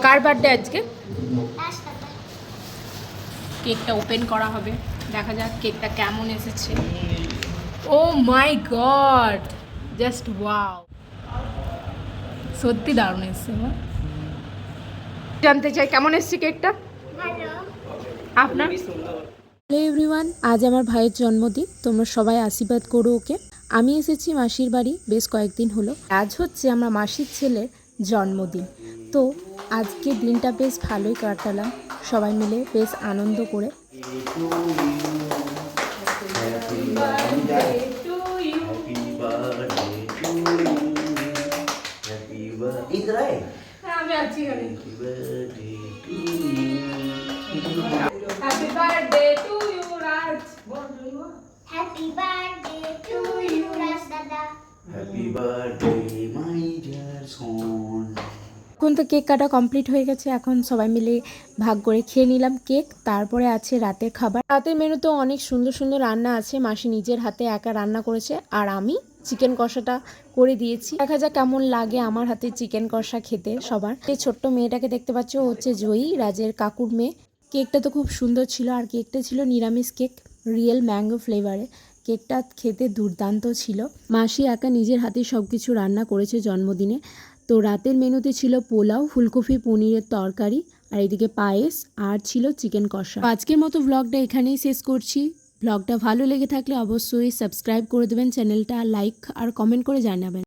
কার birthday আজকে? কেকটা open করা হবে, দেখা যাক কেকটা কেমন এসেছে। ও মাই গড, জাস্ট ওয়াও, সত্যি দারুণ এসেছে। জানতে চাই কেমন এসেছে কেকটা আপনার? হ্যালো এভরিওয়ান, আজ আমার ভাইয়ের জন্মদিন, তোমরা সবাই আশীর্বাদ করো ওকে। আমি এসেছি মাসির বাড়ি, বেশ কয়েকদিন হলো। আজ হচ্ছে আমার মাসির ছেলের জন্মদিন, তো আজকে দিনটা বেশ ভালোই কাটালাম সবাই মিলে, বেশ আনন্দ করে। Happy birthday to you, Raj. Happy birthday to you, Raj Dada. Happy birthday, my dear son. এখন তো কেক কাটা কমপ্লিট হয়ে গেছে, এখন সবাই মিলে ভাগ করে খেয়ে নিলাম কেক। তারপরে আছে রাতের খাবার। রাতের মেনুতে অনেক সুন্দর সুন্দর রান্না আছে, মাসি নিজের হাতে একা রান্না করেছে, আর আমি চিকেন কষাটা করে দিয়েছি। দেখা যাক কেমন লাগে আমার হাতে চিকেন কষা খেতে সবার। এই ছোট্ট মেয়েটাকে দেখতে পাচ্ছ, ও হচ্ছে জয়ী, রাজের কাকুর মেয়ে। কেকটা তো খুব সুন্দর ছিল, আর কেকটা ছিল নিরামিষ কেক, রিয়েল ম্যাঙ্গো ফ্লেভারে। কেকটা খেতে দুর্দান্ত ছিল। মাসি একা নিজের হাতে সব কিছু রান্না করেছে জন্মদিনে। তো রাতের মেনুতে ছিল পোলাও, ফুলকপি পনিরের তরকারি, আর এদিকে পায়েস, আর ছিল চিকেন কষা। আজকের মতো ব্লগটা এখানেই শেষ করছি। ব্লগটা ভালো লেগে থাকলে অবশ্যই সাবস্ক্রাইব করে দেবেন চ্যানেলটা, লাইক আর কমেন্ট করে জানাবেন।